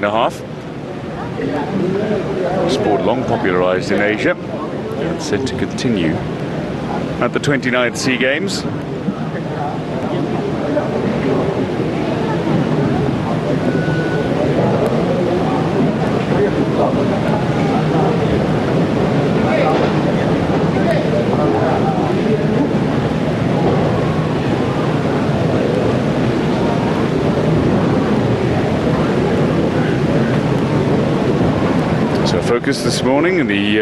8.5. Sport long popularized in Asia and set to continue at the 29th SEA Games. Focus this morning in the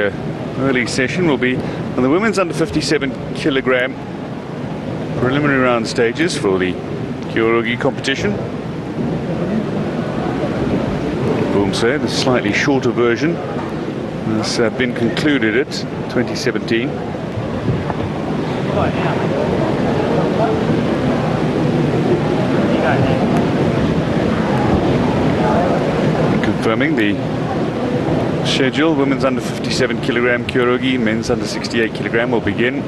early session will be on the women's under 57 kilogram preliminary round stages for the Kyorugi competition. Boomse, the slightly shorter version, has been concluded at 2017. Confirming the schedule, women's under 57 kilogram Kyorugi, men's under 68 kilogram will begin.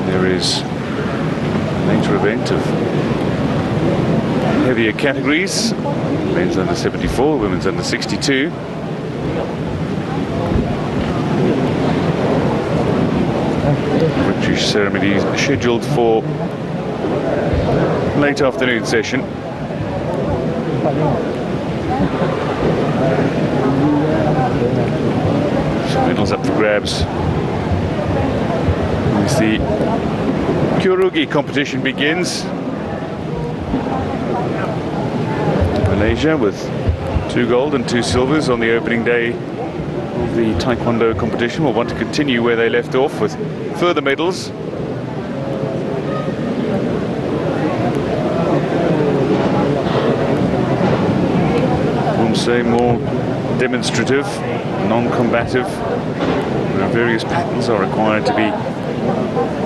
There is a later event of heavier categories, men's under 74, women's under 62. Victory ceremony scheduled for late afternoon session. Medals up for grabs as the Kyorugi competition begins. Malaysia with 2 gold and 2 silvers on the opening day of the Taekwondo competition will want to continue where they left off with further medals. Boomse more demonstrative, non-combative. Various patterns are required to be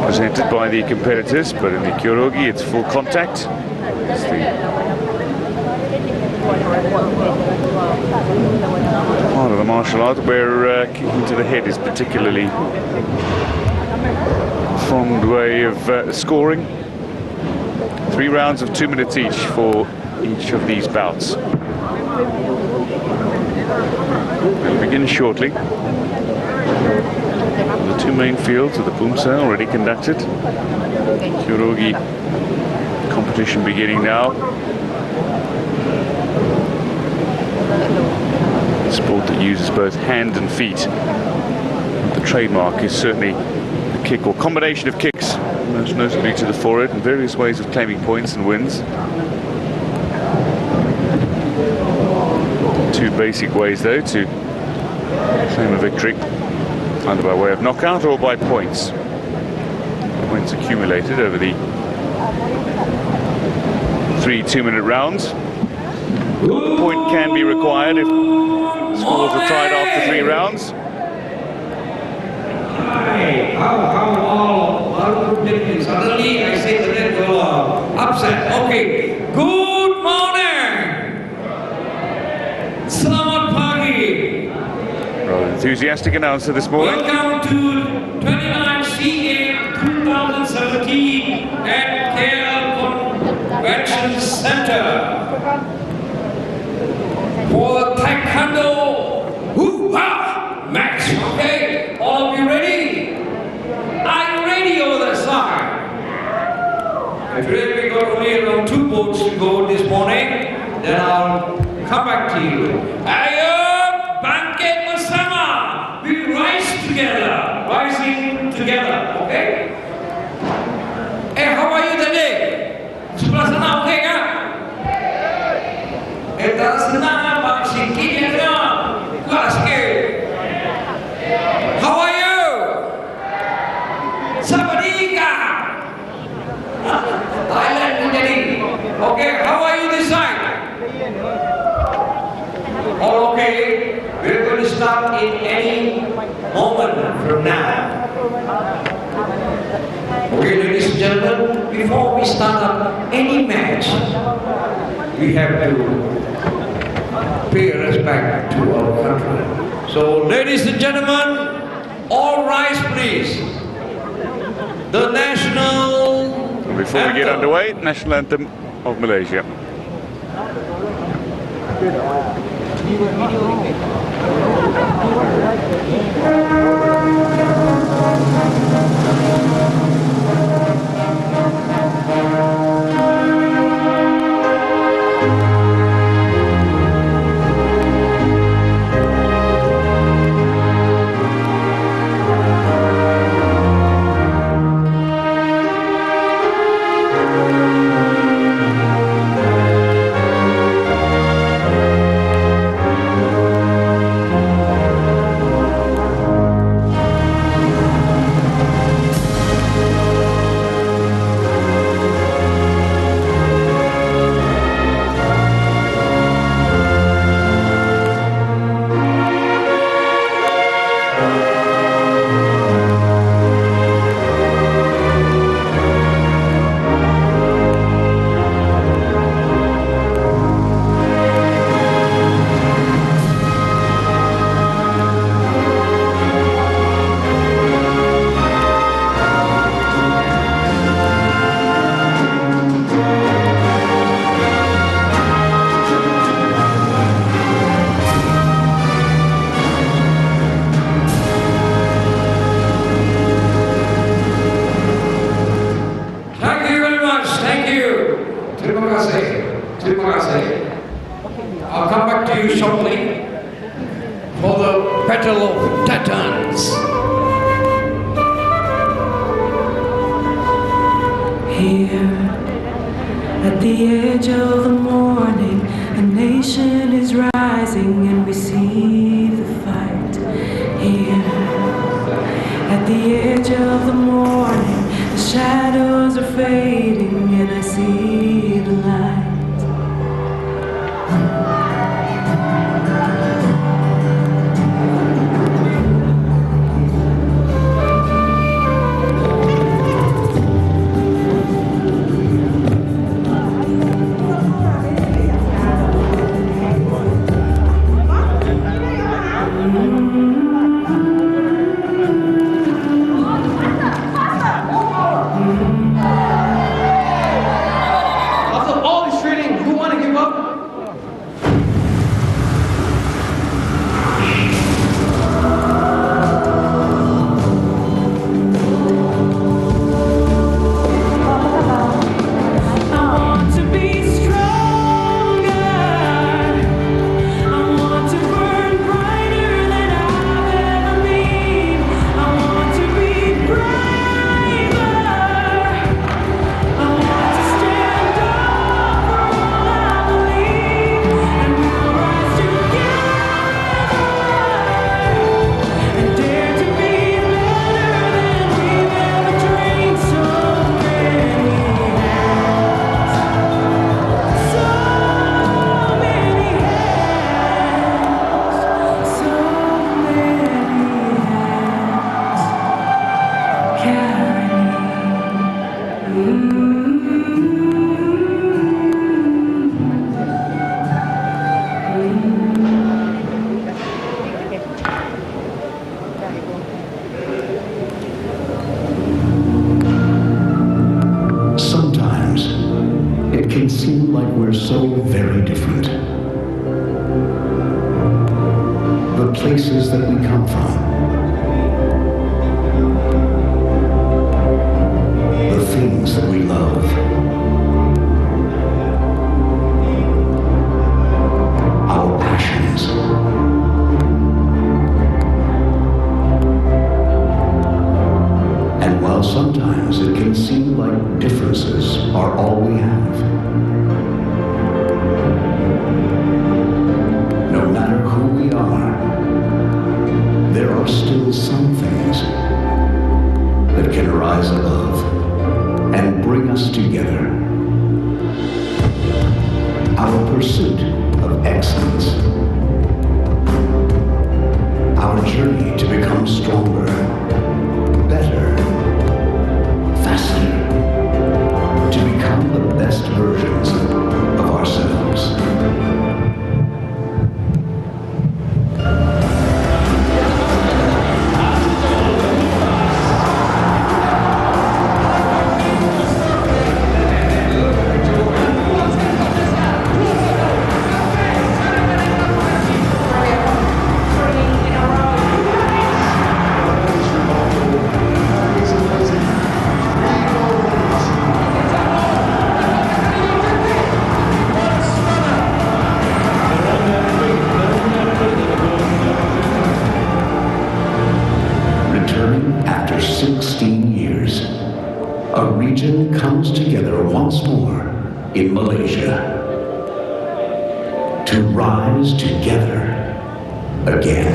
presented by the competitors, but in the Kyorugi it's full contact. It's the part of the martial art where kicking to the head is particularly fond way of scoring. 3 rounds of 2 minutes each for each of these bouts. We'll begin shortly. The 2 main fields of the Boomse already conducted. Kyorugi competition beginning now. A sport that uses both hand and feet. The trademark is certainly the kick or combination of kicks, most notably to the forehead, and various ways of claiming points and wins. 2 basic ways, though, to claim a victory, either by way of knockout or by points. Points accumulated over the 3 2-minute rounds. A point can be required if scores are tied after 3 rounds. Suddenly I say the net will upset. Okay. Good morning. Selamat pagi. Rather enthusiastic announcer this morning. Welcome to 29 SEA Games 2017 at KL Convention Center for the Taekwondo match. Okay, all of you ready? Are you ready over the side? Today we got only around 2 boats to go this morning. Then I'll come back to you. Ayo, bangkit bersama. We rise together, rising together. Okay? Hey, how are you today? Sebelah sana okay kan? Tak senang apa sikit ya. Kuat sikit. How are you? Sawadika. Thailand menjadi. Okay, how are you this side? All okay? We're going to start in any moment from now. Okay, ladies and gentlemen, before we start up any match, we have to pay respect to our country. So, ladies and gentlemen, all rise please. The national Before we get underway, national anthem of Malaysia. I'll come back to you shortly for the Battle of Titans. Here, at the edge of the morning, a nation is rising and we see the fight. Here, at the edge of the morning, the shadows are fading and I see the light. Places that we come from, the things that we love, our passions, and while sometimes it can seem like differences are all we have, no matter who we are, there are still some things that can rise above and bring us together. Our pursuit of excellence, our journey to become stronger, better, faster, to become the best versions of ourselves. a region comes together once more in Malaysia to rise together again.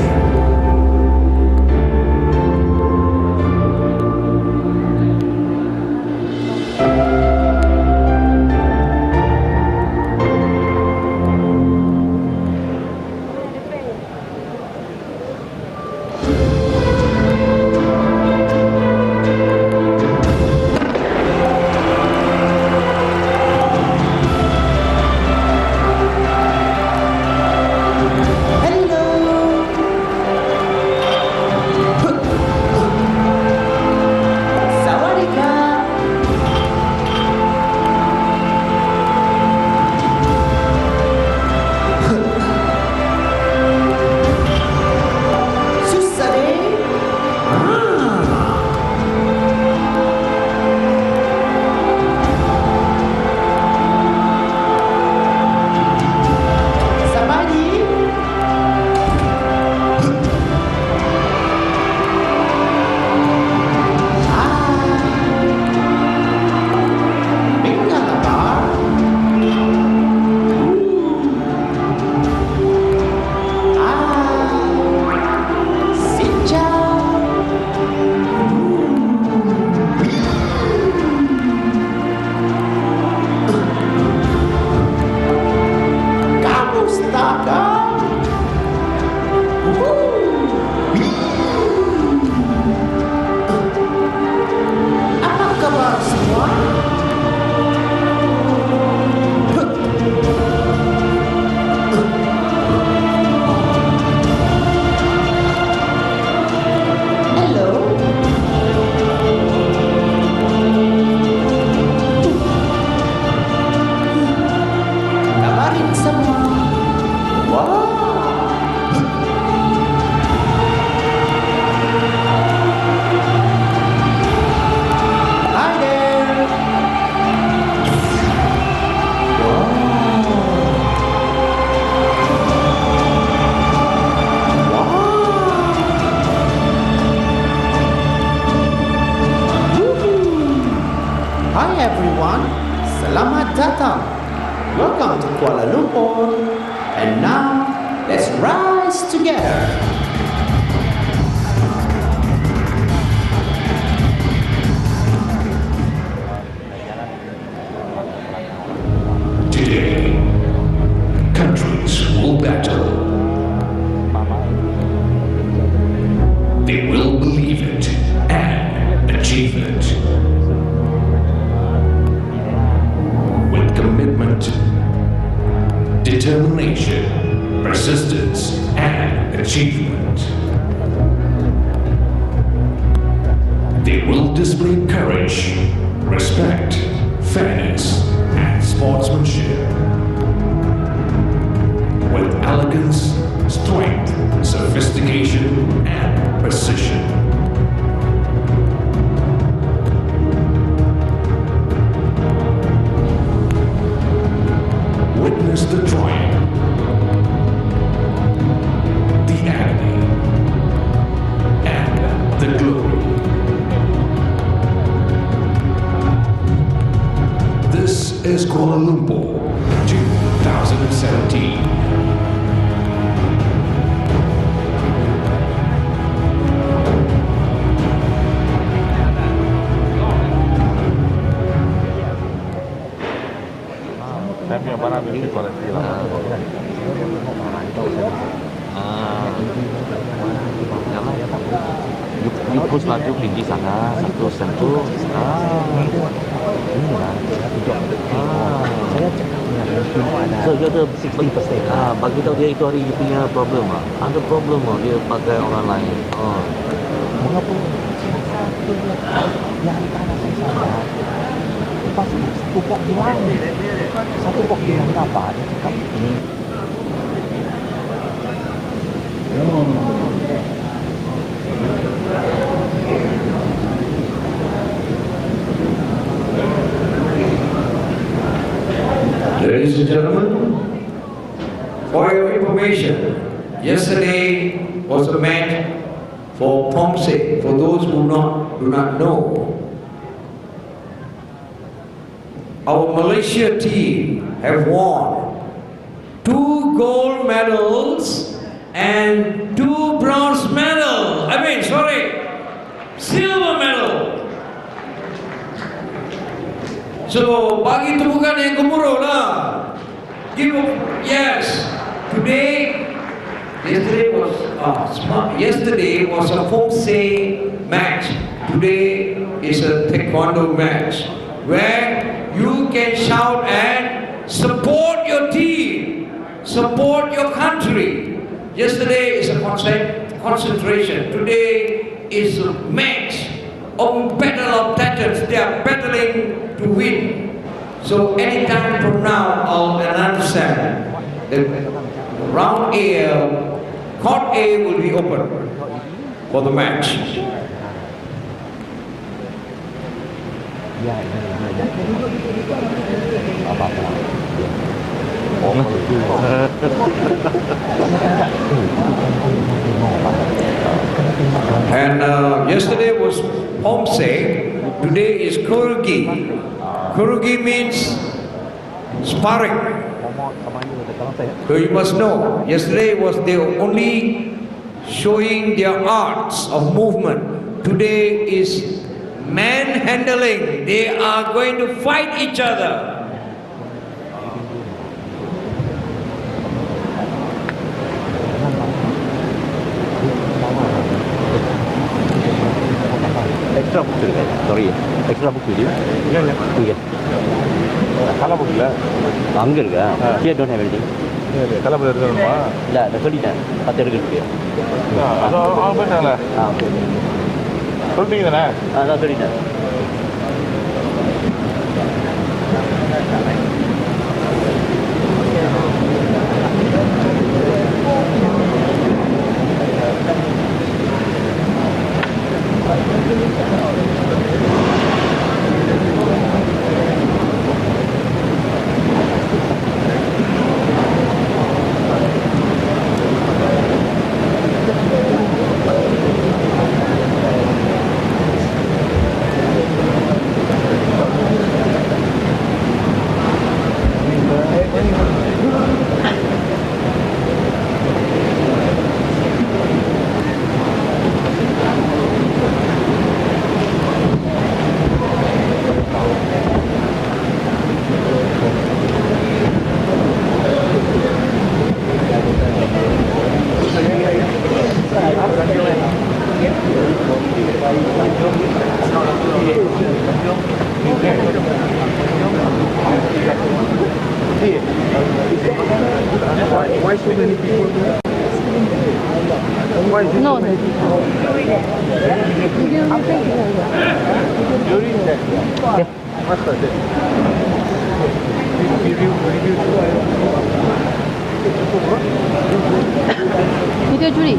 Selamat datang. Welcome to Kuala Lumpur. And now, let's rise together. Today, countries will battle. They will believe it and achieve it. With commitment, determination, persistence, and achievement. They will display courage, respect, fairness, and sportsmanship. With elegance, strength, sophistication, and precision. Witness the triumph, the agony, and the glory. This is Kuala Lumpur 2017. You push laju tinggi sana, satu sentuh. So you ada bagi tahu dia itu hari you punya problem ah. Ada problem ah dia pakai orang lain. Mengapa yang tanah saya pas satu pok hilang apa dia cakap ini Ladies and gentlemen, for your information, yesterday was a match. for พร้อมเสก for those who do not know our Malaysia team have won 2 gold medals and 2 bronze medals. Silver medal. So, bagi temukan yang gemuruh lah. Yes. Yesterday was a Homestay match. Today is a Taekwondo match where you can shout and support your team, support your country. Yesterday is a concentration. Today is a match of battle of titans. They are battling to win. So anytime from now, I'll understand that round A, court A will be open for the match. And yesterday was Homestay, today is Kurugi. Kurugi means sparring. So you must know, yesterday was they were only showing their arts of movement. Today is manhandling. They are going to fight each other. Extra buku dia. Sorry. Extra buku dia. Ya. Iya. Kalau buku lah. Angger ke? Here don't have anything. Ya. Kalau boleh dalam rumah. Lah, dah sorry dah. Pakai regel dia. Nah, ada benar lah. Okey. Sorry dah. Dah sorry dah. Why so many people? No. Video juri.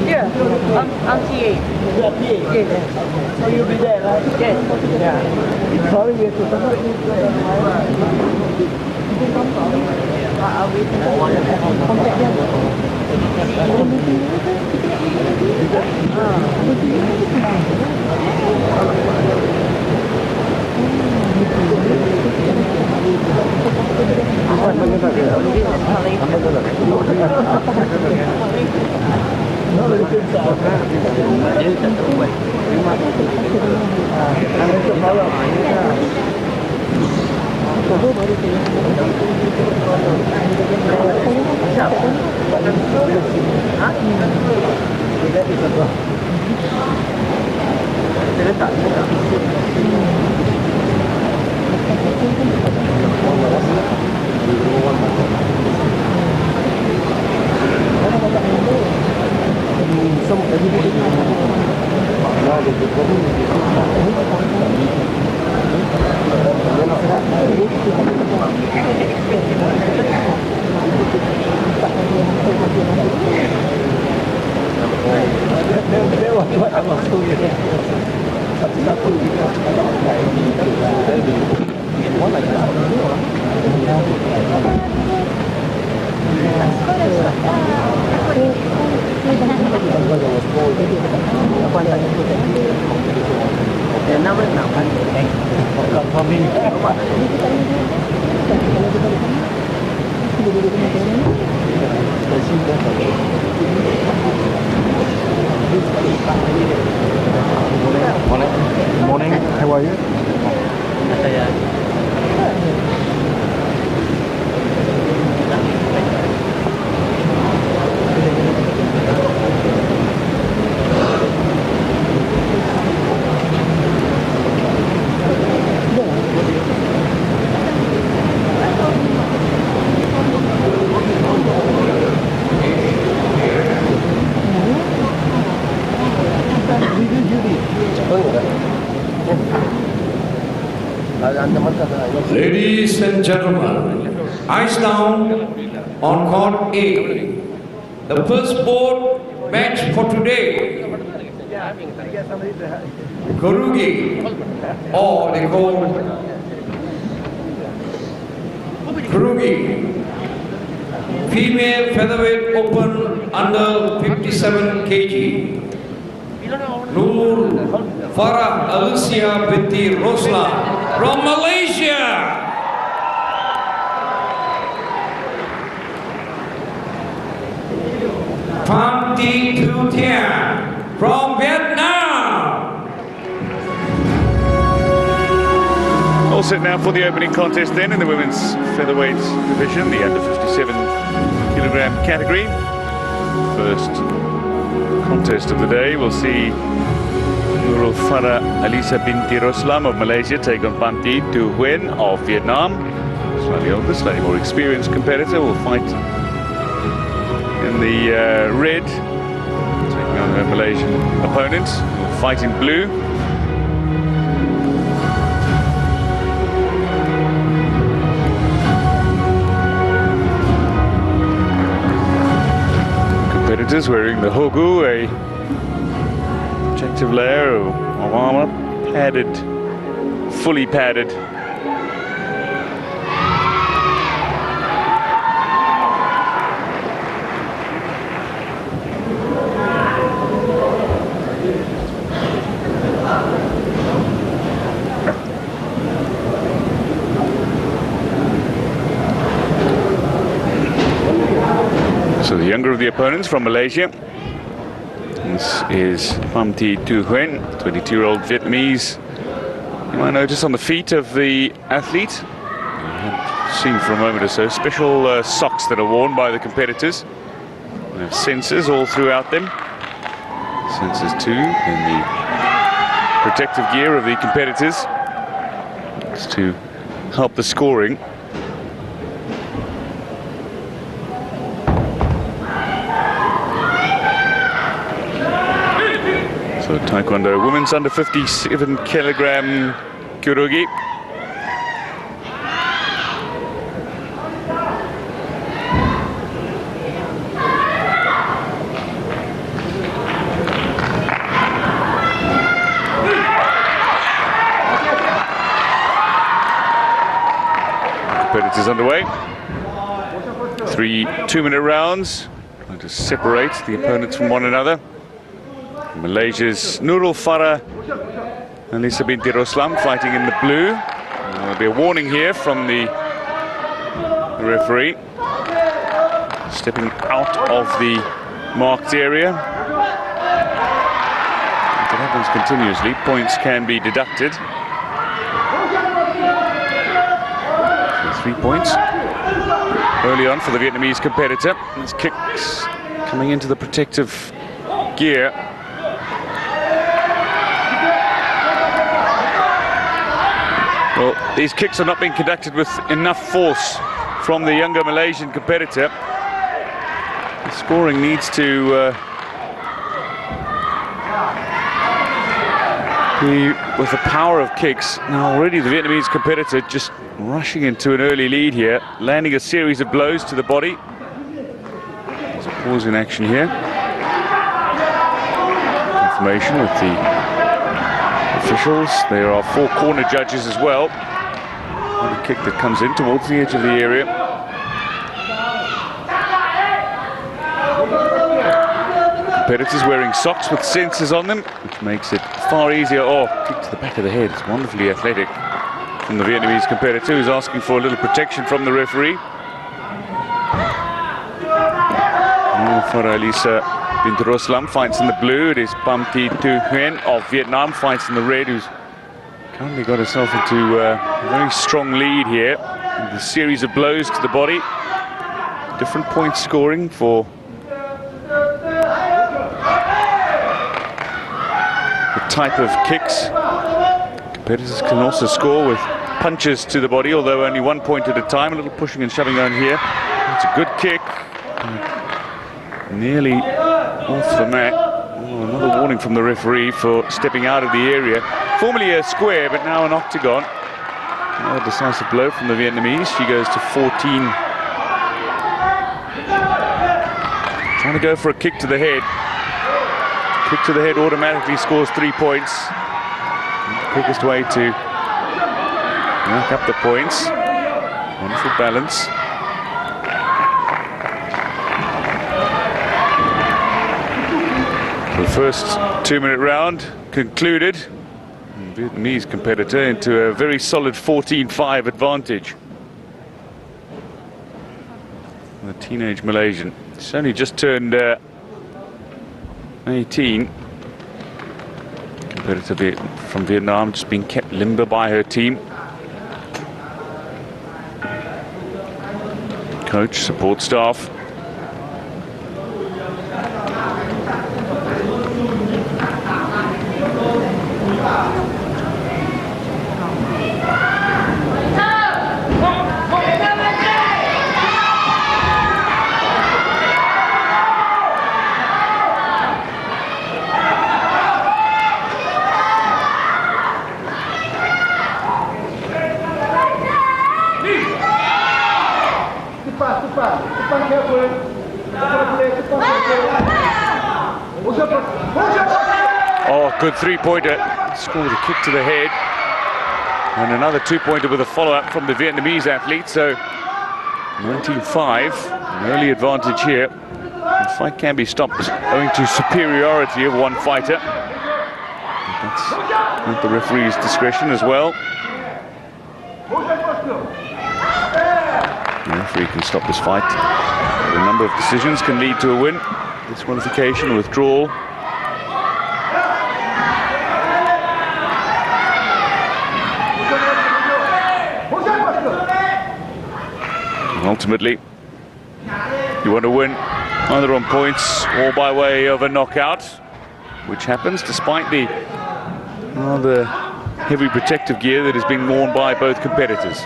Yeah, I'm TA. You are TA? Yes. So you'll be there, right? Yes. Yeah. Sorry, we have to come. I'll wait for one. Morning, how are you? Ladies and gentlemen, eyes down on court A. The first board match for today. Kurugi, or they call Kurugi, female featherweight open under 57 kg. Nur Farah Alicia binti Roslan from Malaysia. Pham Thi Thu Thien from Vietnam. All set now for the opening contest then in the women's featherweight division, the under 57 kilogram category. First contest of the day, we'll see Nurul Farah Alisa binti Roslam of Malaysia take on Pham Thi Thu Thien of Vietnam. Slightly older, slightly more experienced competitor will fight in the red, taking on her Malaysian opponent, who will fight in blue. Competitors wearing the hogu, a protective layer of armor, padded, fully padded. So the younger of the opponents from Malaysia. This is Pham Thi Thu Thien, 22-year-old Vietnamese. You might notice on the feet of the athlete, seen for a moment or so, special socks that are worn by the competitors. They have sensors all throughout them. Sensors too in the protective gear of the competitors. It's to help the scoring. So Taekwondo women's under 57 kilogram Kyorugi. Competitors underway. 3 2-minute rounds, trying to separate the opponents from one another. Malaysia's Nurul Farah Alisa binti Roslam fighting in the blue. There'll be a warning here from the referee. Stepping out of the marked area. If it happens continuously, points can be deducted. 3 points early on for the Vietnamese competitor. His kicks coming into the protective gear. Well, these kicks are not being conducted with enough force from the younger Malaysian competitor. The scoring needs to be with the power of kicks. Now already the Vietnamese competitor just rushing into an early lead here, landing a series of blows to the body. There's a pause in action here. Information with the officials. There are 4 corner judges as well. And a kick that comes in towards the edge of the area. Competitors wearing socks with sensors on them, which makes it far easier. Oh, kick to the back of the head. It's wonderfully athletic from the Vietnamese competitor, who's asking for a little protection from the referee. Farah Elisa Bint Roslam fights in the blue. It is Pham Thi Tu Nguyen of Vietnam fights in the red, who's currently got herself into a very strong lead here with a series of blows to the body. Different point scoring for the type of kicks. Competitors can also score with punches to the body, although only 1 point at a time. A little pushing and shoving on here. It's a good kick. Nearly off the mat. Oh, another warning from the referee for stepping out of the area. Formerly a square, but now an octagon. Another decisive blow from the Vietnamese. She goes to 14. Trying to go for a kick to the head. Kick to the head automatically scores 3 points. The quickest way to rack up the points. Wonderful balance. The first 2-minute round concluded. Vietnamese competitor into a very solid 14-5 advantage. The teenage Malaysian. She's only just turned 18. Competitor from Vietnam, just being kept limber by her team. Coach, support staff. Oh, good 3-pointer. Scored a kick to the head. And another 2-pointer with a follow-up from the Vietnamese athlete. So 19-5, an early advantage here. The fight can be stopped owing to superiority of one fighter. That's at the referee's discretion as well. The referee can stop this fight. A number of decisions can lead to a win. Disqualification or withdrawal. And ultimately, you want to win either on points or by way of a knockout, which happens despite the rather heavy protective gear that has been worn by both competitors.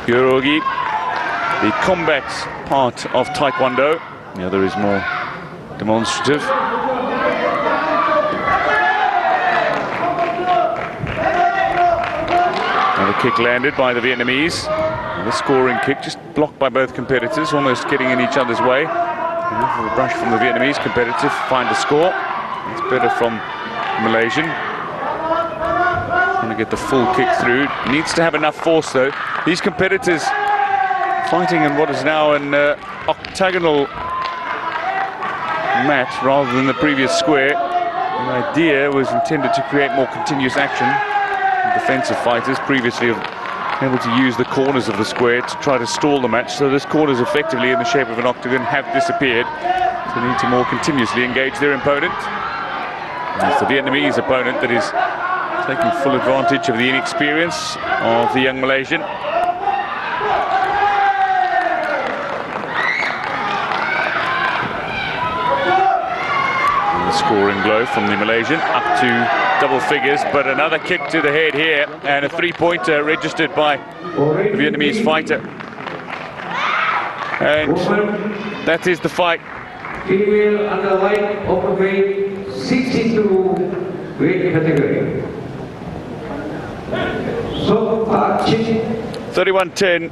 Kyorugi, the combat part of Taekwondo. The other is more demonstrative. Another kick landed by the Vietnamese. Another scoring kick, just blocked by both competitors, almost getting in each other's way. Enough of a brush from the Vietnamese competitor to find a score. It's better from Malaysian. Trying to get the full kick through. Needs to have enough force though. These competitors fighting in what is now an octagonal match rather than the previous square. The idea was intended to create more continuous action. Defensive fighters previously have been able to use the corners of the square to try to stall the match. So this corners effectively in the shape of an octagon have disappeared. So they need to more continuously engage their opponent. It's the Vietnamese opponent that is taking full advantage of the inexperience of the young Malaysian. And the scoring blow from the Malaysian up to double figures, but another kick to the head here, and a three-pointer registered by the Vietnamese fighter. And that is the fight. Female underweight, overweight, 62 weight category. So 31-10.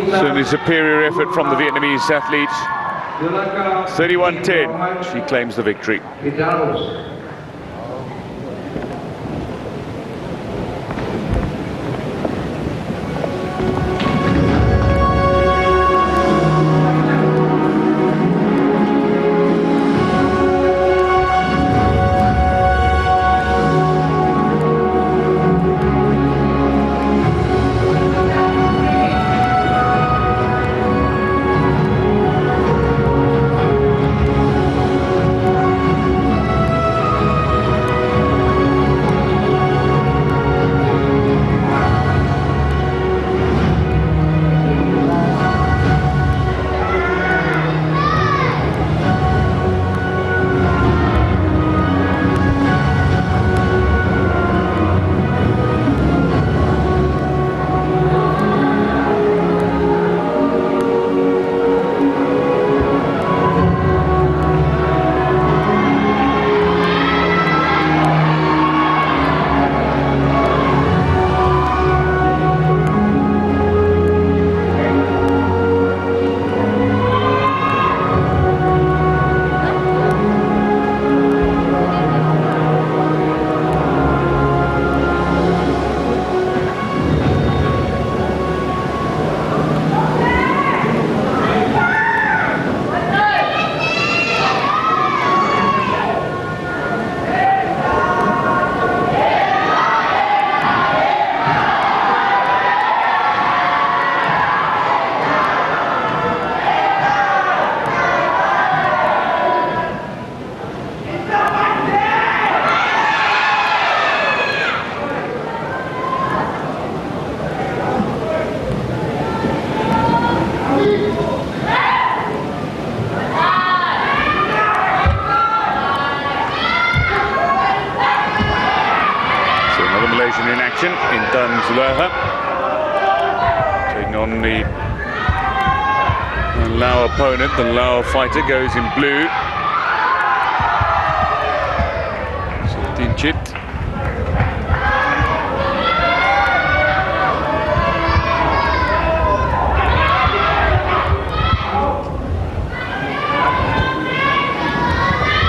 Certainly superior effort from the Vietnamese athletes. 31-10. She claims the victory. In action in Tan Zulaha, taking on the Lao opponent. The Lao fighter goes in blue. Tinchit.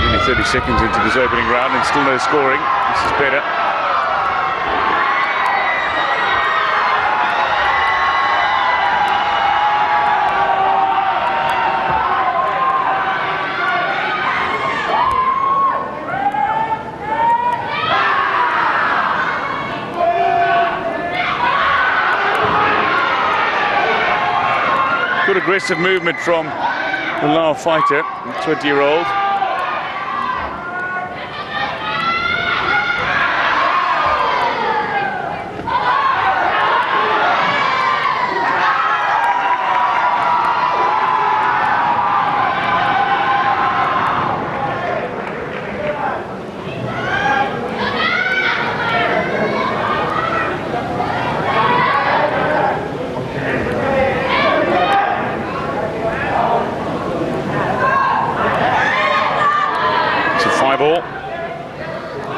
Nearly 30 seconds into this opening round and still no scoring. This is better. Good aggressive movement from the Lao fighter, the 20-year-old.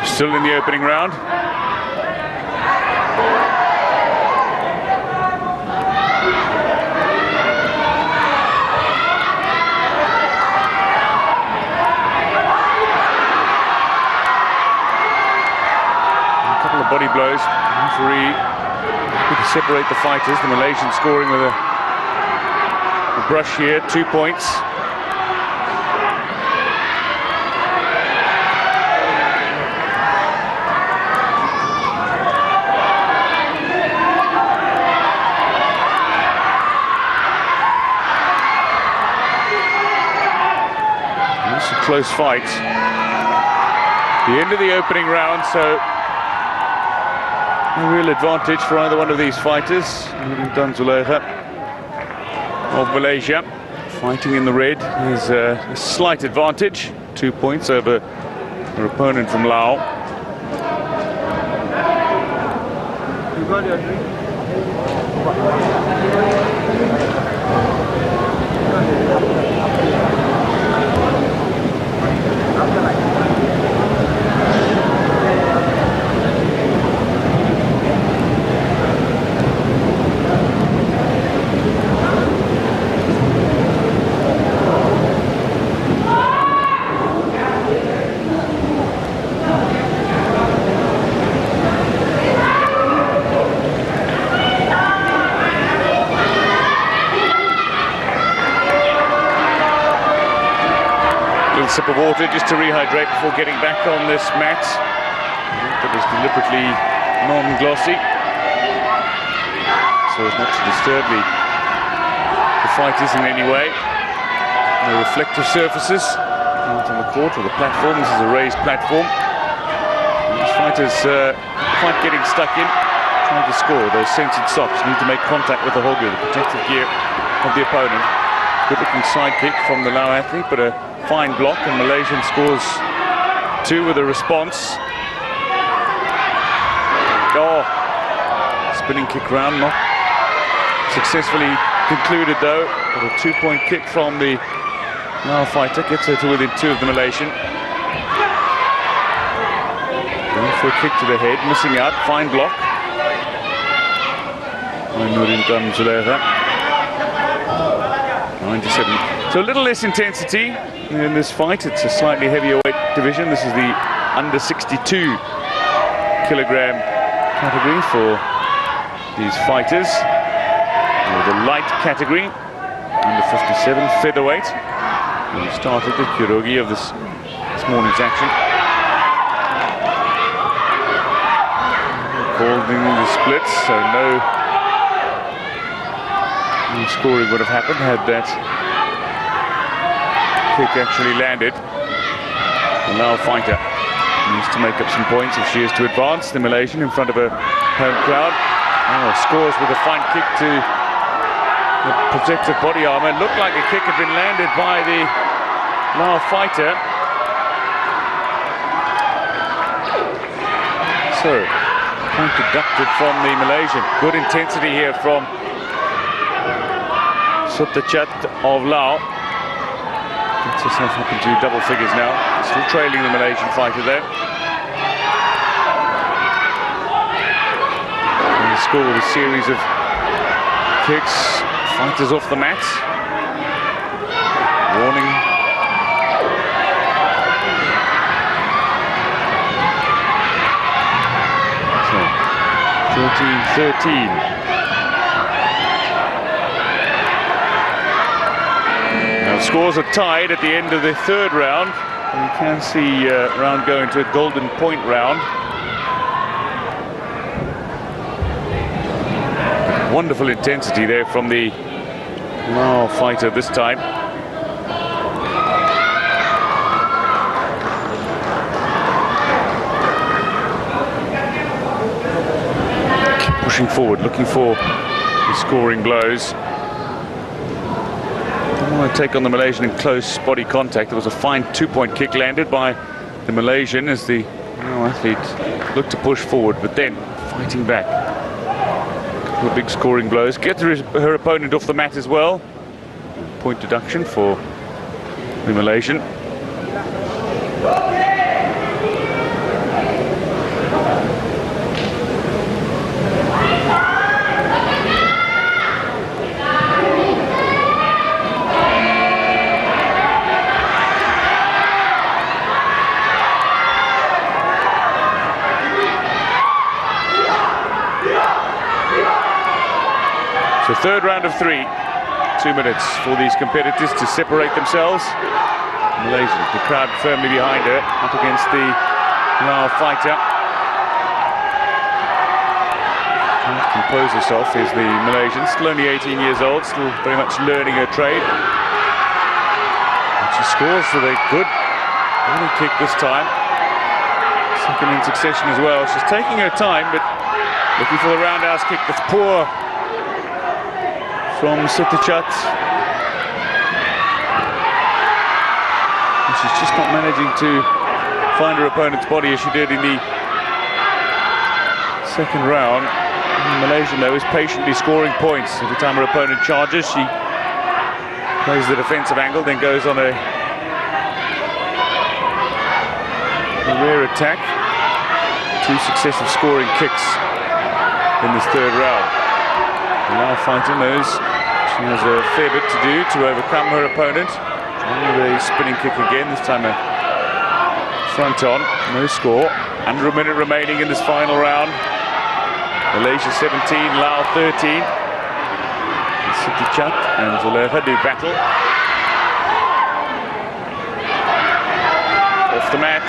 Still in the opening round. A couple of body blows. Referee to separate the fighters. The Malaysian scoring with a brush here, 2 points. close fight. The end of the opening round, so a real advantage for either one of these fighters. Nurdin Zulekha of Malaysia, fighting in the red, is a slight advantage, 2 points over her opponent from Laos. You got your drink? Sip of water just to rehydrate before getting back on this mat. That is deliberately non-glossy, so as not to disturb the fighters in any way. No reflective surfaces out on the court or the platform. This is a raised platform. These fighters quite getting stuck in, trying to score. Those censored socks need to make contact with the hogu, the protective gear of the opponent. Good-looking side kick from the Lao athlete, but a fine block, and Malaysian scores 2 with a response. Oh, spinning kick round, not successfully concluded though, but a 2-point kick from the Lao fighter gets her to within 2 of the Malaysian. Going for a kick to the head, missing out, fine block by Nurdin Zulekha. 97. So a little less intensity in this fight. It's a slightly heavier weight division. This is the under 62 kilogram category for these fighters. The light category, under 57 featherweight. We started the kyorugi of this morning's action. Called in the splits, so no scoring would have happened had that kick actually landed. The Lao fighter needs to make up some points if she is to advance. The Malaysian in front of her home crowd. Oh, scores with a fine kick to the protective body armor. It looked like a kick had been landed by the Lao fighter. So, point deducted from the Malaysian. Good intensity here from Suttachat of Lao. Gets herself up into double figures now. Still trailing the Malaysian fighter there. And the score with a series of kicks. Fighters off the mat. Warning. So, 13-13. Scores are tied at the end of the 3rd round. You can see round go into a golden point round. Wonderful intensity there from the Lao fighter this time. Keep pushing forward, looking for the scoring blows. I want to take on the Malaysian in close body contact. There was a fine 2-point kick landed by the Malaysian as the athlete looked to push forward, but then fighting back. A couple of big scoring blows. Gets her opponent off the mat as well. Point deduction for the Malaysian. So 3rd round of 3, 2 minutes for these competitors to separate themselves. Malaysia, the crowd firmly behind her, up against the Lao fighter. Trying to compose herself is the Malaysian, still only 18 years old, still very much learning her trade. And she scores with a good Early kick this time. Second in succession as well. She's taking her time, but looking for the roundhouse kick that's poor from Sittachat. And she's just not managing to find her opponent's body as she did in the second round. And Malaysia, though, is patiently scoring points. Every time her opponent charges, she plays the defensive angle, then goes on a rear attack. 2 successive scoring kicks in this third round. And now fighting knows she has a fair bit to do to overcome her opponent. With a spinning kick again, this time a front on, no score. Under a minute remaining in this final round. Malaysia 17, Laos 13. Sittachat and Zulekha do battle. Off the mat.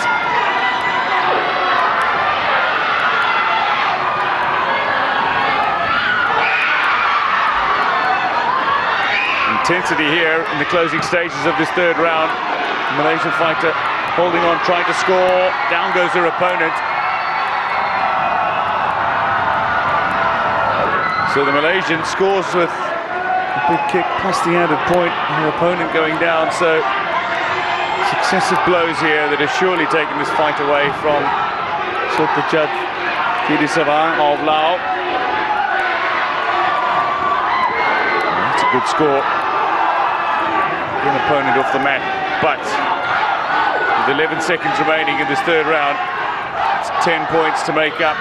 Intensity here in the closing stages of this third round. The Malaysian fighter holding on, trying to score. Down goes her opponent. So the Malaysian scores with a big kick plus the added point. Her opponent going down. So successive blows here that have surely taken this fight away from Sittachat Tidisavang of Laos. That's a good score. An opponent off the mat, but with 11 seconds remaining in this third round, it's 10 points to make up.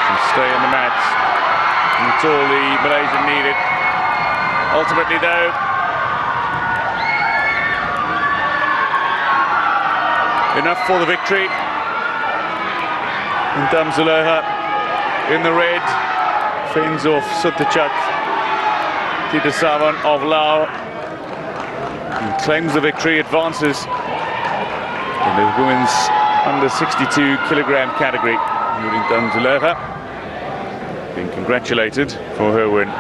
And stay on the mats. And it's all the Malaysian needed. Ultimately, though, enough for the victory. And Zulekha in the red, fends off Sittachat Tidisavang of Laos and claims the victory, advances in the women's under 62 kilogram category. Zulekha being congratulated for her win.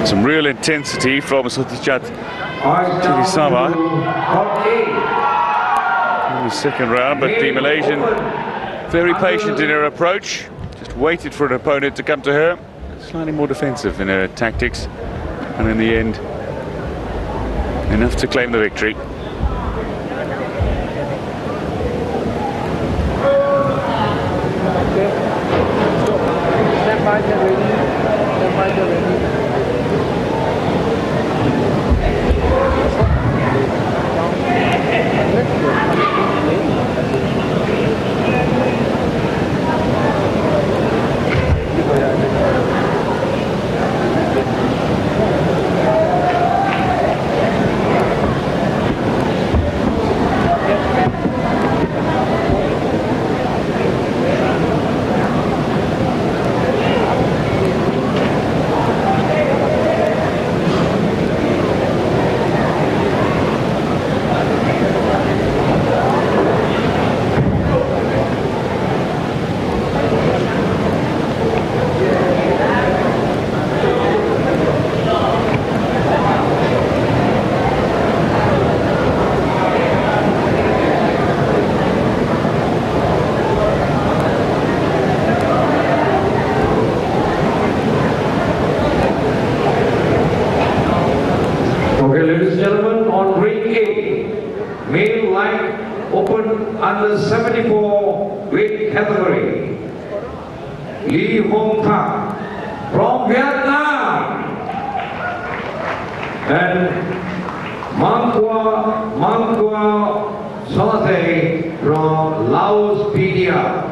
Some real intensity from Sittachat Tidisavang in the second round, but the Malaysian very patient in her approach, just waited for an opponent to come to her, slightly more defensive in her tactics, and in the end enough to claim the victory. Under 74 weight category, Lee Hong Kang from Vietnam and Mangkwa Salate from Laos, PDR.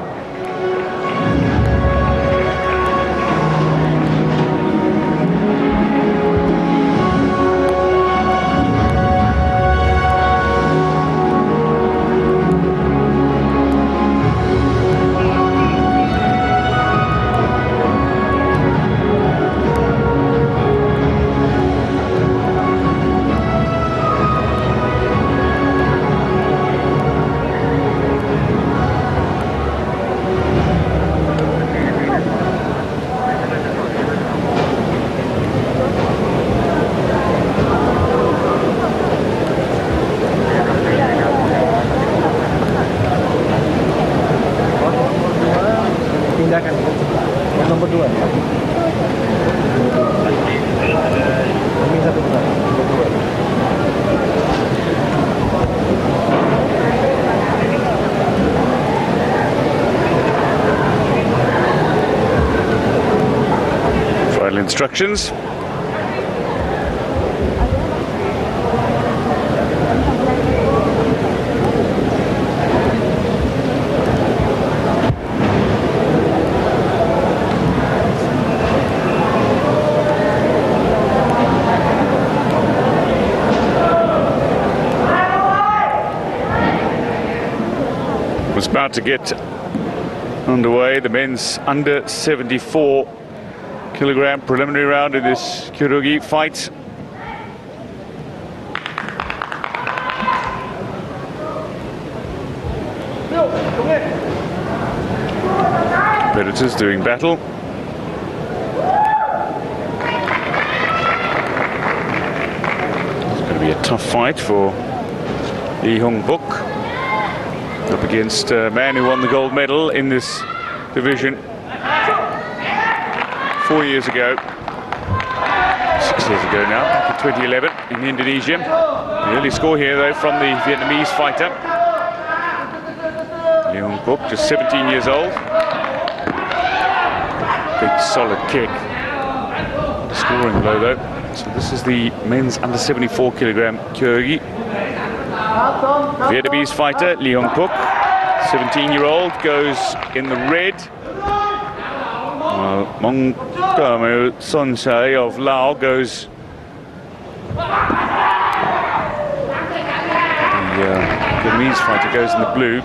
Nomor 2. Ini satu benar. Nomor 2. Final instructions. It's about to get underway. The men's under 74 kilogram preliminary round in this Kyorugi fight. Competitors doing battle. It's going to be a tough fight for Lee Hong-buk, up against a man who won the gold medal in this division 4 years ago, 6 years ago now, back in 2011 in Indonesia. The early score here though from the Vietnamese fighter. Lee Hong-buk, just 17 years old. Big solid kick. Scoring blow though. So this is the men's under 74 kilogram Kyorugi. Vietnamese fighter Lee Hong-buk, 17-year-old, goes in the red. Mong Kamu Sonchai of Laos goes the Vietnamese fighter goes in the blue.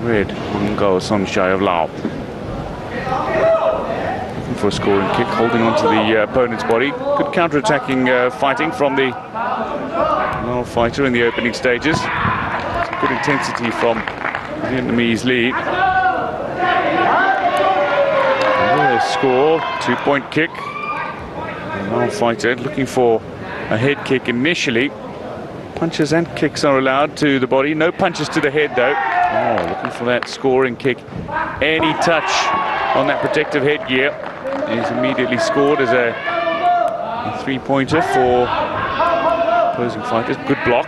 Red, Mong Sonchai of Laos. Looking for a scoring kick, holding onto the opponent's body. Good counter-attacking fighting from the Lao fighter in the opening stages. Some good intensity from Vietnamese lead. Score, 2-point kick. The Lao fighter looking for a head kick initially. Punches and kicks are allowed to the body. No punches to the head though. Oh, looking for that scoring kick. Any touch on that protective headgear is immediately scored as a 3-pointer for opposing fighters. Good block.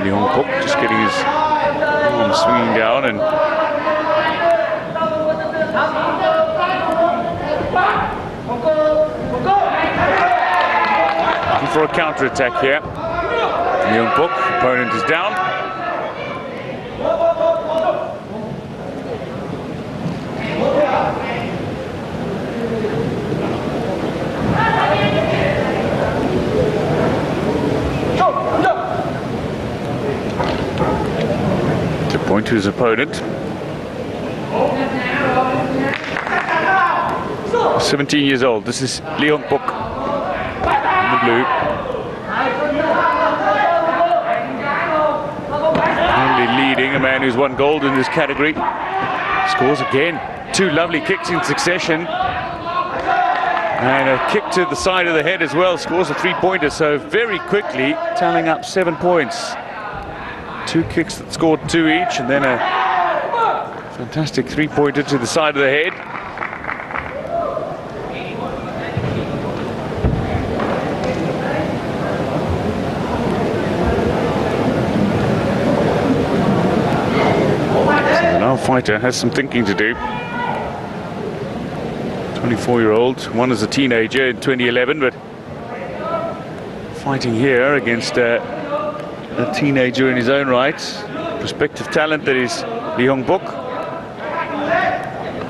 Lee Hong-buk just getting his arm swinging down and looking for a counter-attack here. Lee Hong-buk, opponent is down. To point to his opponent. 17 years old. This is Lee Hong-buk in the blue. Only leading a man who's won gold in this category. Scores again. 2 lovely kicks in succession. And a kick to the side of the head as well. Scores a 3-pointer. So very quickly tallying up 7 points. 2 kicks that scored 2 each, and then a fantastic 3-pointer to the side of the head. Fighter has some thinking to do. 24-year-old, won as a teenager in 2011, but fighting here against a teenager in his own right. Prospective talent that is Lee Hong-buk.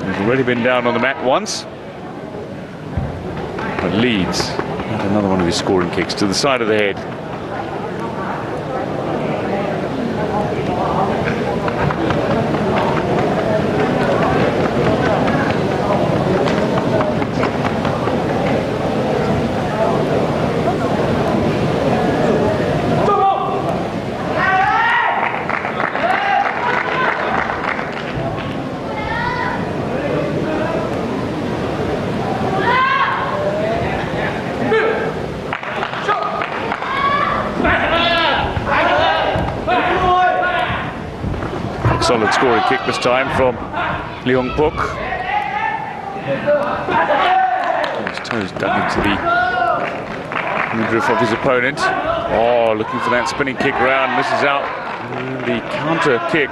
He's already been down on the mat once, but leads. And another one of his scoring kicks to the side of the head. Solid scoring kick this time from Lee Hong-bok. His toes dug into the midriff of his opponent. Oh, looking for that spinning kick round, misses out. And the counter kick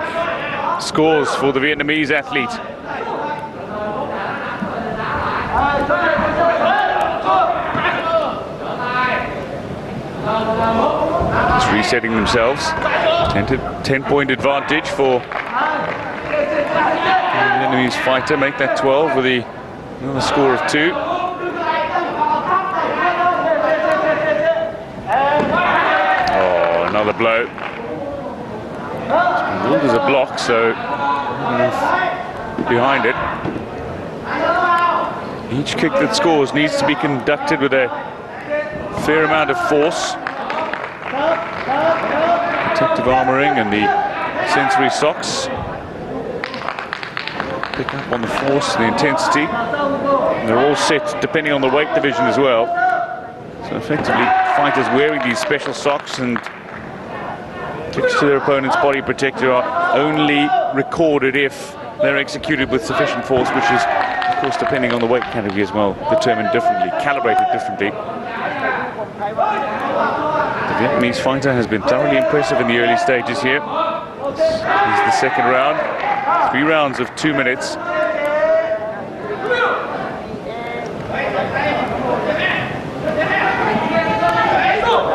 scores for the Vietnamese athlete. Just resetting themselves. 10-point advantage for the Vietnamese fighter. Make that 12 with another score of 2. Oh, another blow. There's a block, so behind it. Each kick that scores needs to be conducted with a fair amount of force. Protective armouring and the sensory socks pick up on the force, the intensity. And they're all set depending on the weight division as well. So effectively, fighters wearing these special socks and kicks to their opponent's body protector are only recorded if they're executed with sufficient force, which is, of course, depending on the weight category as well, determined differently, calibrated differently. The Vietnamese fighter has been thoroughly impressive in the early stages here. This is the second round. 3 rounds of 2 minutes.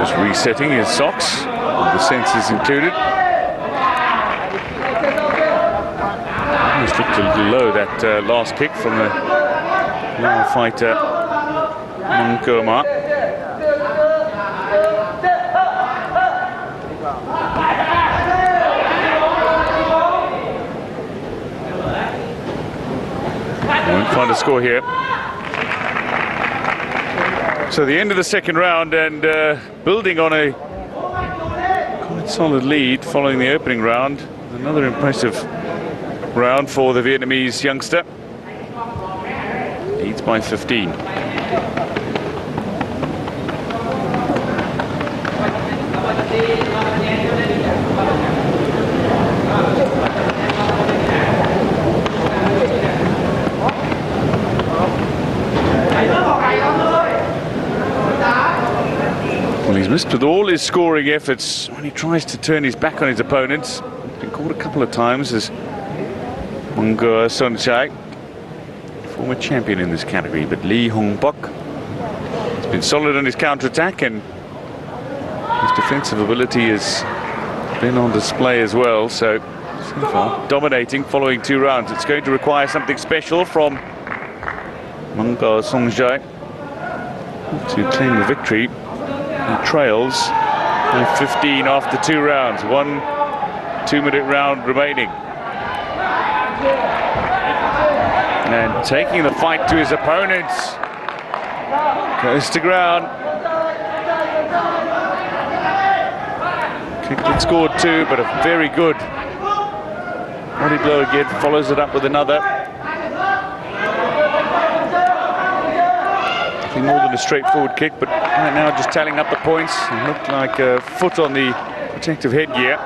Just resetting his socks, all the sensors included. Almost looked a little low, that last kick from the Lao fighter Mong Kerma. Won't find a score here. So the end of the second round, and building on a quite solid lead following the opening round. Another impressive round for the Vietnamese youngster. Leads by 15. Well, he's missed with all his scoring efforts when he tries to turn his back on his opponents. Been caught a couple of times as Munggur Sonchai, former champion in this category, but Lee Hong-bok has been solid on his counter-attack, and his defensive ability has been on display as well. So far, dominating following 2 rounds. It's going to require something special from Munggur Sonchai to claim the victory. He trails by 15 after 2 rounds. 1 2-minute round remaining. And taking the fight to his opponents. Goes to ground. Kick that scored 2, but a very good body blow again. Follows it up with another. Nothing more than a straightforward kick, but right now just tallying up the points. It looked like a foot on the protective headgear.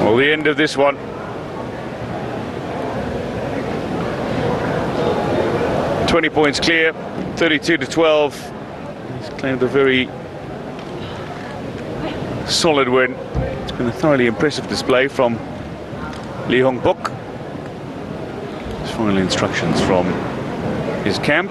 Well, the end of this one. "20 points clear, 32-12. He's claimed a very solid win. It's been a thoroughly impressive display from Lee Hong-bok. His final instructions from his camp.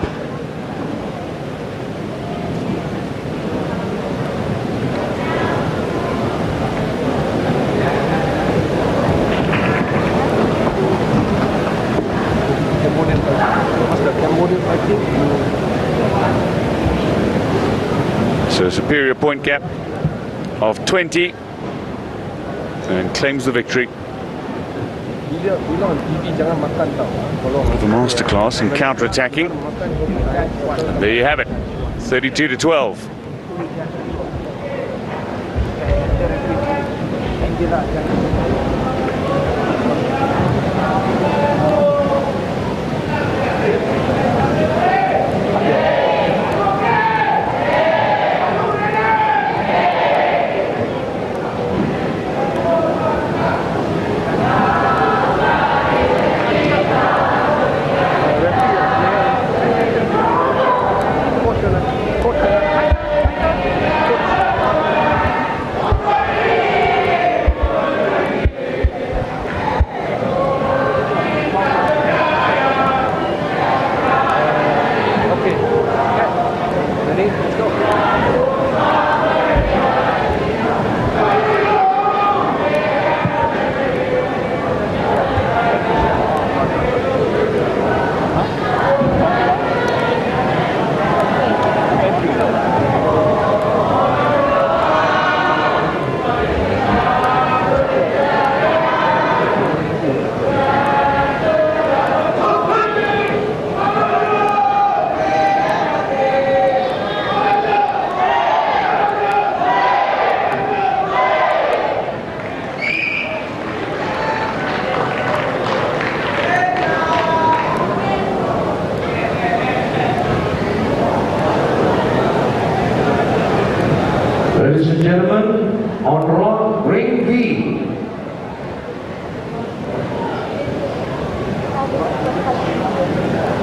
So a superior point gap of 20, and claims the victory. The masterclass in counter-attacking. And there you have it, 32-12. Ladies and gentlemen, on rod ring B.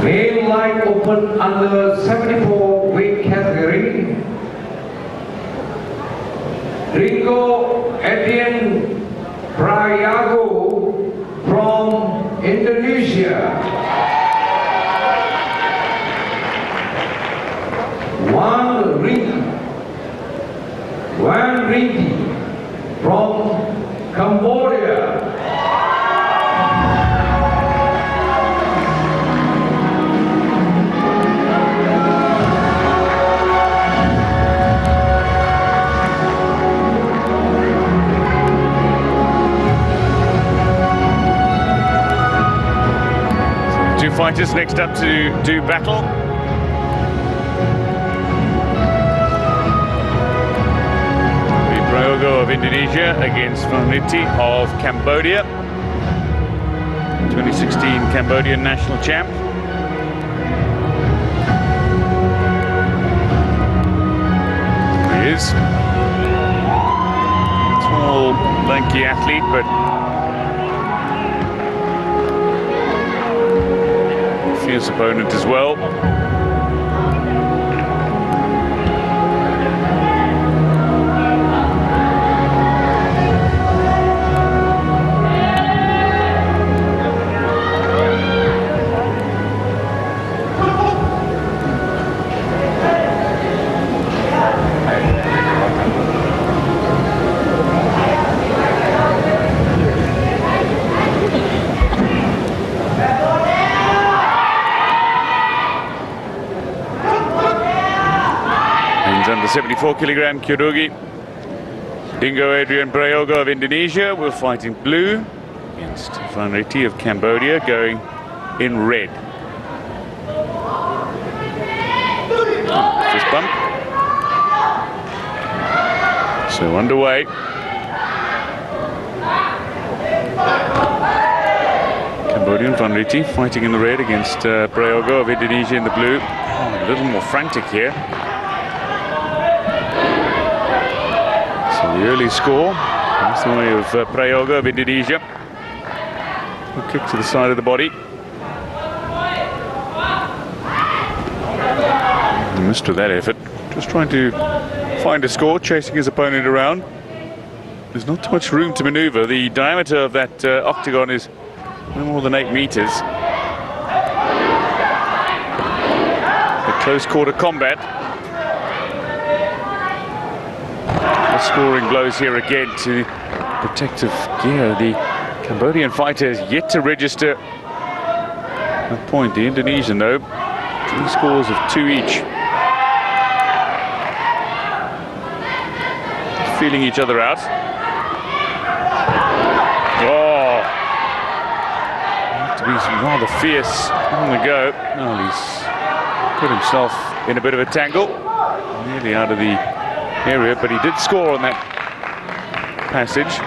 Male light open under 74 weight category. Ringo Etienne Prayago from Indonesia. Wan Ringi from Cambodia. Two fighters next up to do battle. Prayogo of Indonesia against Vanriti of Cambodia. 2016 Cambodian national champ. He is. Small, lanky athlete, but fierce opponent as well. Under 74 kilogram Kyodogi. Dingo Adrian Prayogo of Indonesia will fight in blue against Vanriti of Cambodia, going in red. Fist bump. So underway. Cambodian Vanriti fighting in the red against Prayogo of Indonesia in the blue. Oh, a little more frantic here. The early score, that's the way of Prayogo of Indonesia. A kick to the side of the body. He missed with that effort. Just trying to find a score, chasing his opponent around. There's not too much room to maneuver. The diameter of that octagon is no more than 8 meters. A close quarter combat. Scoring blows here again to protective gear. The Cambodian fighter has yet to register a point. The Indonesian, though, 3 scores of 2 each. Feeling each other out. Oh! To be rather fierce on the go. Well, he's put himself in a bit of a tangle. Nearly out of the area, but he did score on that passage.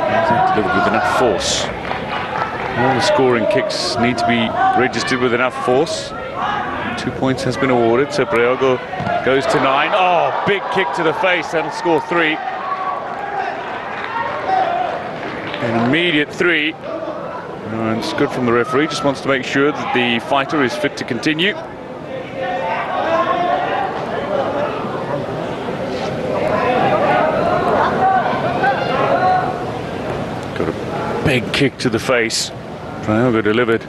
He's delivered with enough force. All the scoring kicks need to be registered with enough force. 2 points has been awarded, so Prayogo goes to 9. Oh, big kick to the face, that'll score 3. An immediate 3. And it's good from the referee, just wants to make sure that the fighter is fit to continue. Big kick to the face. Prayogo delivered.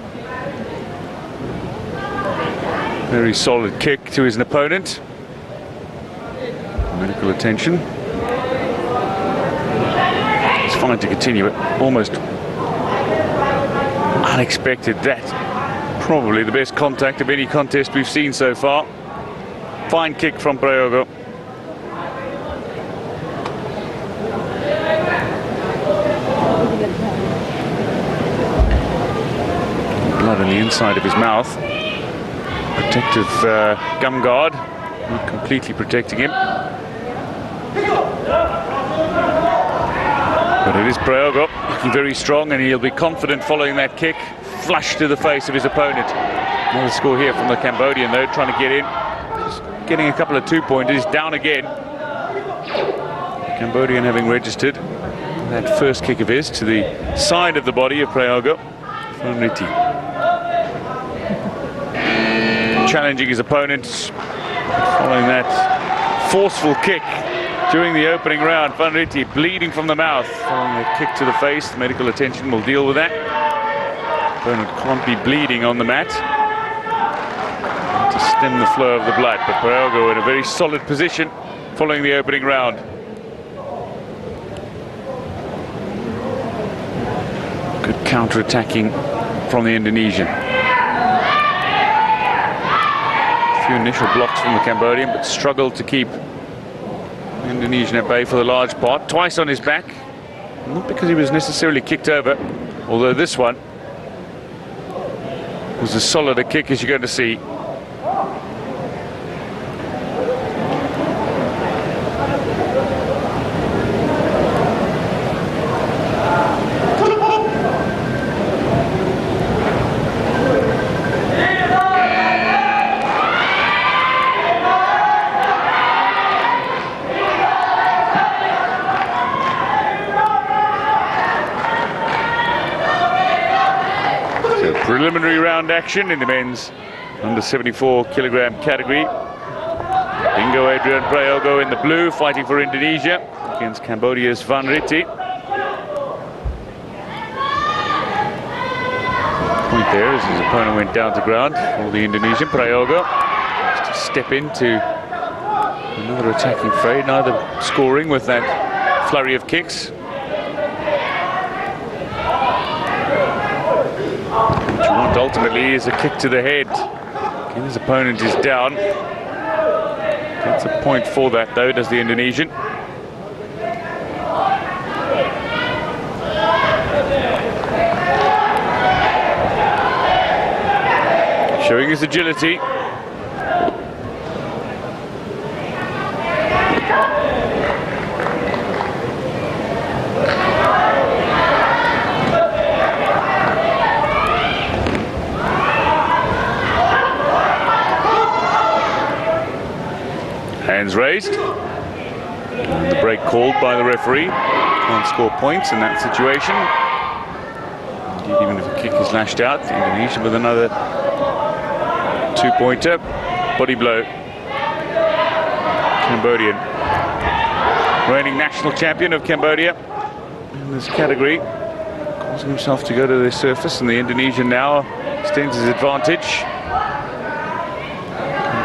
Very solid kick to his opponent. Medical attention. It's fine to continue it. Almost unexpected. That probably the best contact of any contest we've seen so far. Fine kick from Prayogo. Blood on the inside of his mouth. Protective gum guard, not completely protecting him. But it is Prayogo, looking very strong, and he'll be confident following that kick. Flush to the face of his opponent. Another score here from the Cambodian, though, trying to get in. Just up, getting a couple of two-pointers, down again. Cambodian having registered that first kick of his to the side of the body of Prayogo Vanriti. Challenging his opponent, following that forceful kick during the opening round. Vanriti bleeding from the mouth following a kick to the face. The medical attention will deal with that. Opponent can't be bleeding on the mat to stem the flow of the blood, but Prayogo in a very solid position following the opening round. Good counter-attacking from the Indonesian. A few initial blocks from the Cambodian, but struggled to keep the Indonesian at bay for the large part. Twice on his back, not because he was necessarily kicked over, although this one was as solid a kick as you're going to see. Preliminary round action in the men's under 74 kilogram category. Dingo Adrian Prayogo in the blue, fighting for Indonesia against Cambodia's Vanriti. Point there as his opponent went down to ground for the Indonesian. Prayogo just to step into another attacking fray, neither scoring with that flurry of kicks. What you want ultimately is a kick to the head. Again, his opponent is down. Gets a point for that though, does the Indonesian. Showing his agility. Hands raised. And the break called by the referee. Can't score points in that situation. Indeed, even if a kick is lashed out, the Indonesian with another two-pointer. Body blow. Cambodian. Reigning national champion of Cambodia in this category. Causing himself to go to the surface, and the Indonesian now extends his advantage.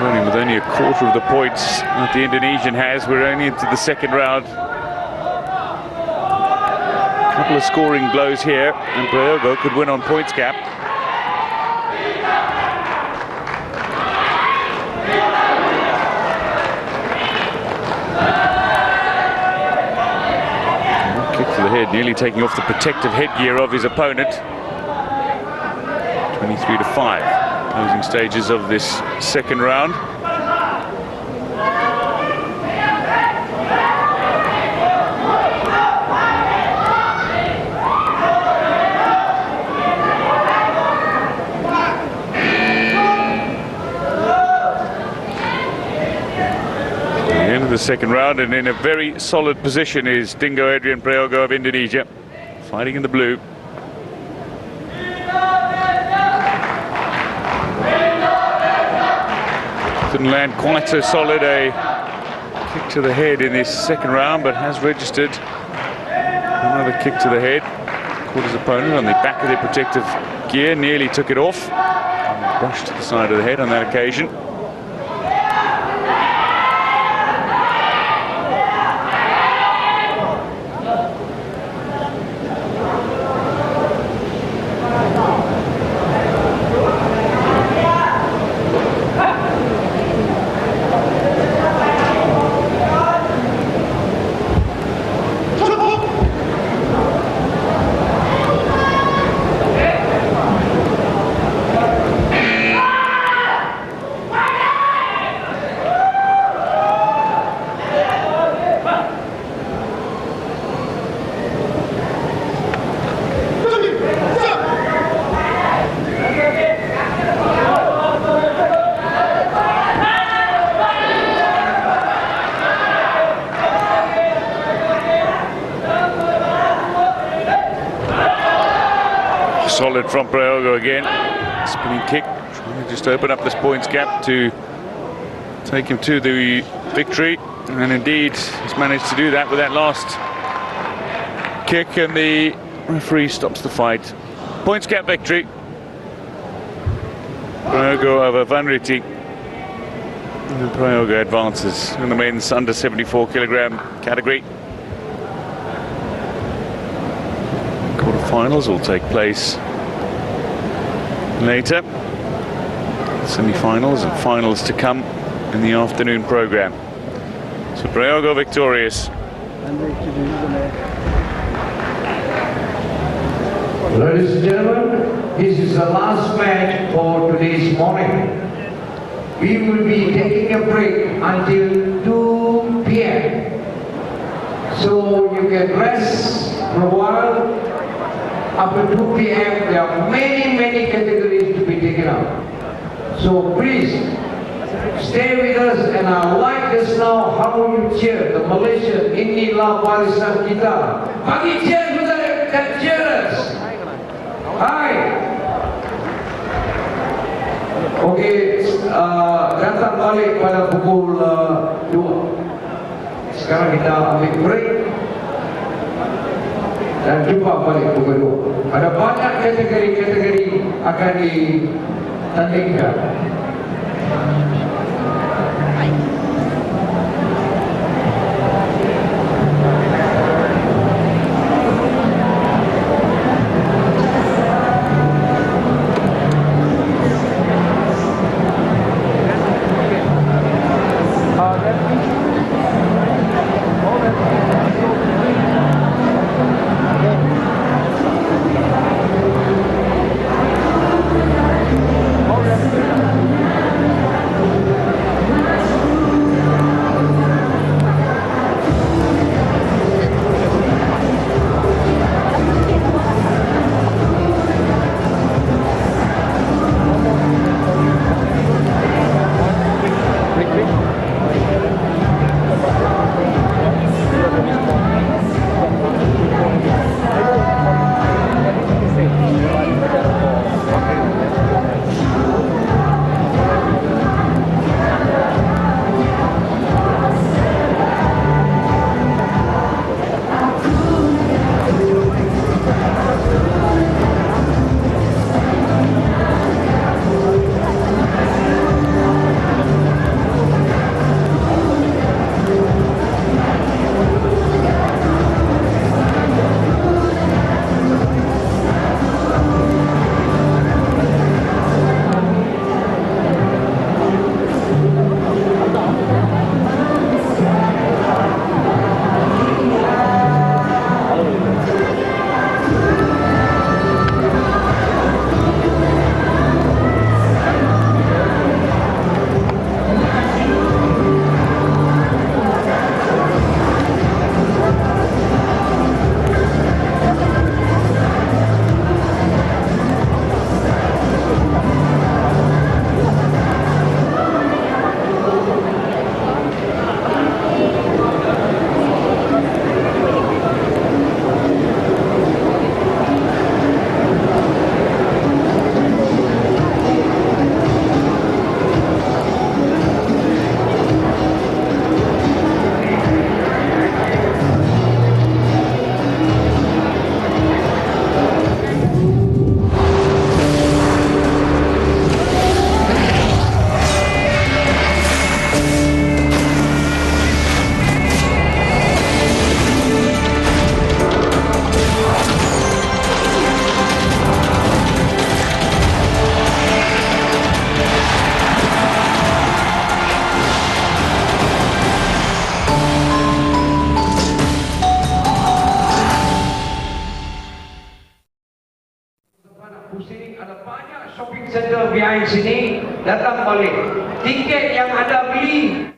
With only a quarter of the points that the Indonesian has. We're only into the second round. A couple of scoring blows here, and Prayogo could win on points cap. Kick to the head, nearly taking off the protective headgear of his opponent. 23-5. Closing stages of this second round. The end of the second round, and in a very solid position is Dingo Adrian Prayogo of Indonesia, fighting in the blue. Couldn't land quite so solid a kick to the head in this second round, but has registered another kick to the head. Caught his opponent on the back of the protective gear, nearly took it off. Brushed to the side of the head on that occasion. from Prayogo again. Spinning kick, trying to just open up this points gap to take him to the victory. And indeed, he's managed to do that with that last kick, and the referee stops the fight. Points gap victory. Prayogo over Vanriti. And Prayogo advances in the men's under 74 kilogram category. Quarterfinals will take place later. Semi-finals and finals to come in the afternoon program. So Prayogo victorious. Ladies and gentlemen, this is the last match for today's morning. We will be taking a break until 2 p.m. So you can rest for a while. After 2 p.m. there are many categories to be taken up. So please stay with us, and I like this now how you cheer the Malaysian inilah warisan kita. Bagi cheer kita dan cheers. Hai. Okey, datang balik pada pukul 2. Sekarang kita ambil break dan jumpa balik pukul 2. Ada banyak kategori-kategori akan ditandingkan. Shopping center behind sini, datang balik. Tiket yang anda beli